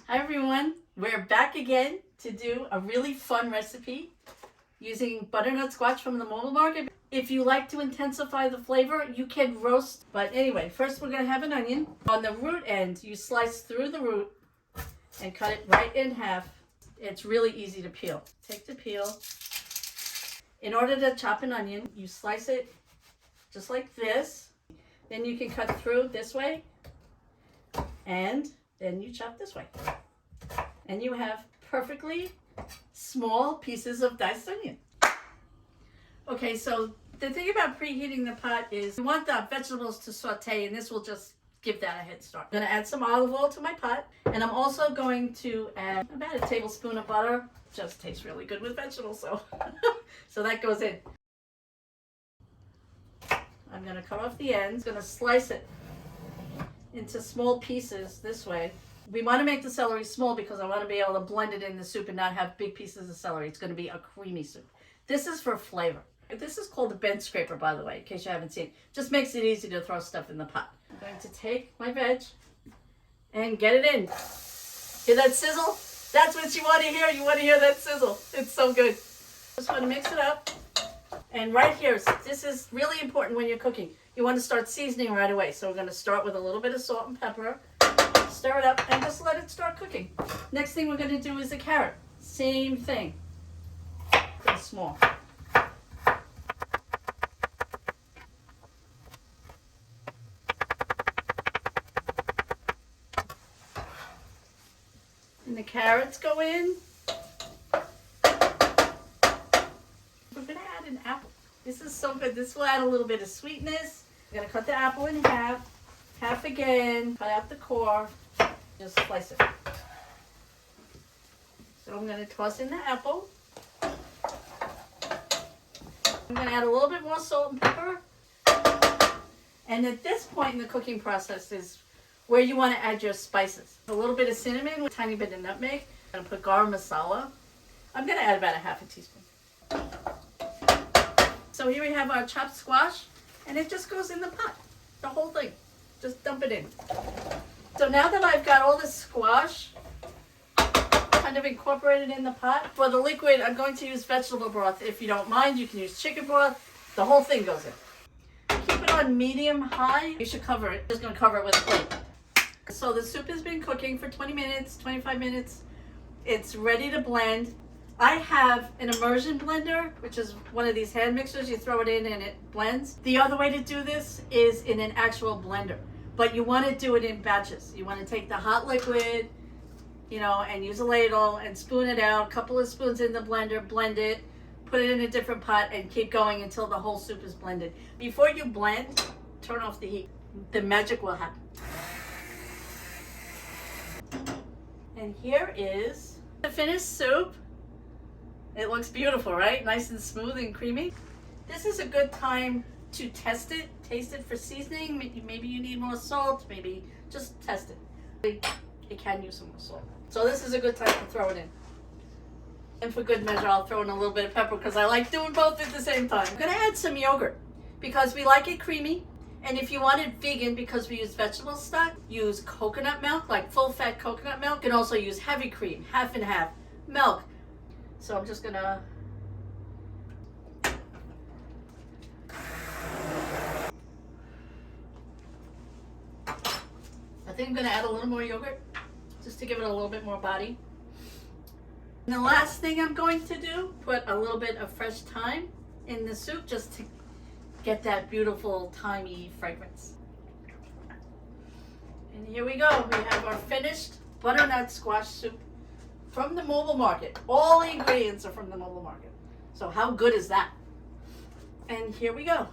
Hi everyone, we're back again to do a really fun recipe using butternut squash from the mobile market. If you like to intensify the flavor, you can roast. But anyway, first we're going to have an onion. On the root end, you slice through the root and cut it right in half. It's really easy to peel. Take the peel. In order to chop an onion, you slice it just like this. Then you can cut through this way, and then you chop this way. And you have perfectly small pieces of diced onion. Okay, so the thing about preheating the pot is you want the vegetables to saute, and this will just give that a head start. I'm going to add some olive oil to my pot, and I'm also going to add about a tablespoon of butter. Just tastes really good with vegetables, so so that goes in. I'm going to cut off the ends. I'm going to slice it into small pieces this way. We want to make the celery small because I want to be able to blend it in the soup and not have big pieces of celery. It's going to be a creamy soup. This is for flavor. This is called a bench scraper, by the way, in case you haven't seen it. Just makes it easy to throw stuff in the pot. I'm going to take my veg and get it in. Hear that sizzle? That's what you want to hear. You want to hear that sizzle. It's so good. Just want to mix it up. And right here, this is really important when you're cooking. You want to start seasoning right away. So we're going to start with a little bit of salt and pepper. Stir it up and just let it start cooking. Next thing we're going to do is the carrot. Same thing. Pretty small. And the carrots go in. We're going to add an apple. This is so good. This will add a little bit of sweetness. We're going to cut the apple in half. Half again. Cut out the core. Just slice it. So I'm going to toss in the apple. I'm going to add a little bit more salt and pepper. And at this point in the cooking process is where you want to add your spices. A little bit of cinnamon, a tiny bit of nutmeg. I'm going to put garam masala. I'm going to add about a half a teaspoon. So here we have our chopped squash, and it just goes in the pot. The whole thing. Just dump it in. So now that I've got all this squash kind of incorporated in the pot, for the liquid, I'm going to use vegetable broth. If you don't mind, you can use chicken broth. The whole thing goes in. Keep it on medium-high. You should cover it. I'm just going to cover it with a plate. So the soup has been cooking for 20 minutes, 25 minutes. It's ready to blend. I have an immersion blender, which is one of these hand mixers. You throw it in and it blends. The other way to do this is in an actual blender. But you want to do it in batches. You want to take the hot liquid, and use a ladle and spoon it out. A couple of spoons in the blender, blend it, put it in a different pot, and keep going until the whole soup is blended. Before you blend, turn off the heat. The magic will happen. And here is the finished soup. It looks beautiful, right? Nice and smooth and creamy. This is a good time to test it, taste it for seasoning. Maybe you need more salt, maybe just test it. It can use some more salt. So this is a good time to throw it in. And for good measure, I'll throw in a little bit of pepper because I like doing both at the same time. I'm gonna add some yogurt because we like it creamy. And if you want it vegan, because we use vegetable stock, use coconut milk, like full fat coconut milk. You can also use heavy cream, half and half, milk. So I'm just gonna I think I'm gonna add a little more yogurt just to give it a little bit more body. And the last thing I'm going to do, put a little bit of fresh thyme in the soup just to get that beautiful thymy fragrance. And here we go. We have our finished butternut squash soup from the mobile market. All the ingredients are from the mobile market. So how good is that? And here we go.